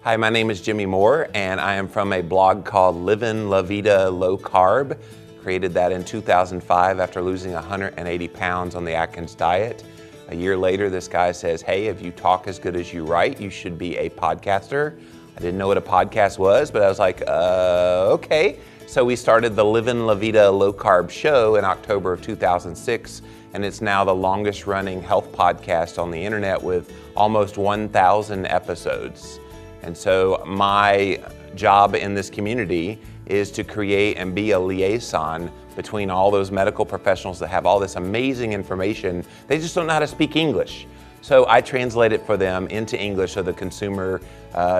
Hi, my name is Jimmy Moore, and I am from a blog called Livin' La Vida Low Carb. Created that in 2005 after losing 180 pounds on the Atkins diet. A year later, this guy says, hey, if you talk as good as you write, you should be a podcaster. I didn't know what a podcast was, but I was like, okay. So we started the Livin' La Vida Low Carb show in October of 2006, and it's now the longest running health podcast on the internet with almost 1,000 episodes. And so my job in this community is to create and be a liaison between all those medical professionals that have all this amazing information. They just don't know how to speak English. So I translate it for them into English so the consumer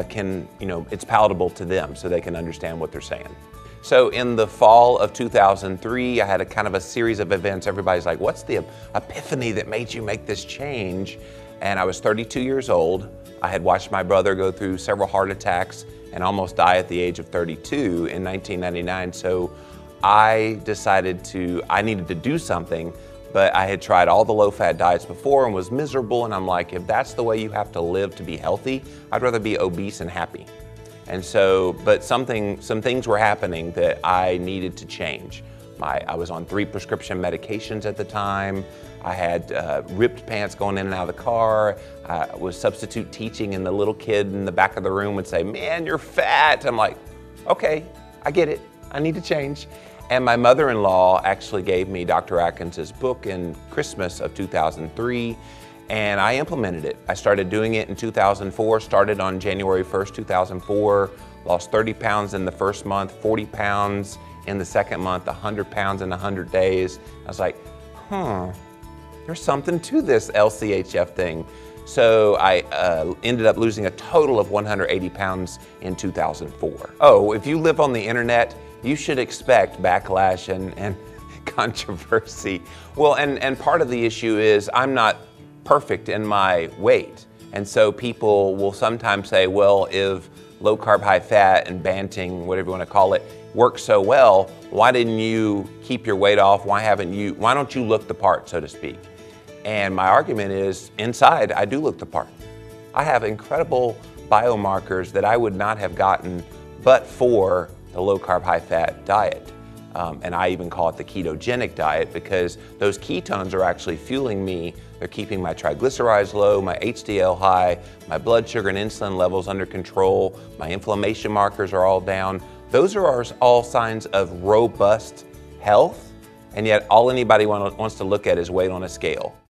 can, it's palatable to them so they can understand what they're saying. So in the fall of 2003, I had a kind of a series of events. Everybody's like, what's the epiphany that made you make this change? And I was 32 years old. I had watched my brother go through several heart attacks and almost die at the age of 32 in 1999. So I decided I needed to do something, but I had tried all the low-fat diets before and was miserable. And I'm like, if that's the way you have to live to be healthy, I'd rather be obese and happy. And so, but some things were happening that I needed to change. I was on 3 prescription medications at the time. I had ripped pants going in and out of the car. I was substitute teaching, and the little kid in the back of the room would say, man, you're fat. I'm like, okay, I get it. I need to change. And my mother-in-law actually gave me Dr. Atkins's book in Christmas of 2003, and I implemented it. I started doing it in 2004, started on January 1st, 2004, lost 30 pounds in the first month, 40 pounds in the second month, 100 pounds in 100 days. I was like, there's something to this LCHF thing. So I ended up losing a total of 180 pounds in 2004. Oh, if you live on the internet, you should expect backlash and controversy. Well, and part of the issue is I'm not perfect in my weight. And so people will sometimes say, well, if low carb, high fat and banting, whatever you want to call it, works so well, why didn't you keep your weight off? Why don't you look the part, so to speak? And my argument is, inside, I do look the part. I have incredible biomarkers that I would not have gotten but for the low carb, high fat diet. And I even call it the ketogenic diet because those ketones are actually fueling me. They're keeping my triglycerides low, my HDL high, my blood sugar and insulin levels under control, my inflammation markers are all down. Those are all signs of robust health, and yet all anybody wants to look at is weight on a scale.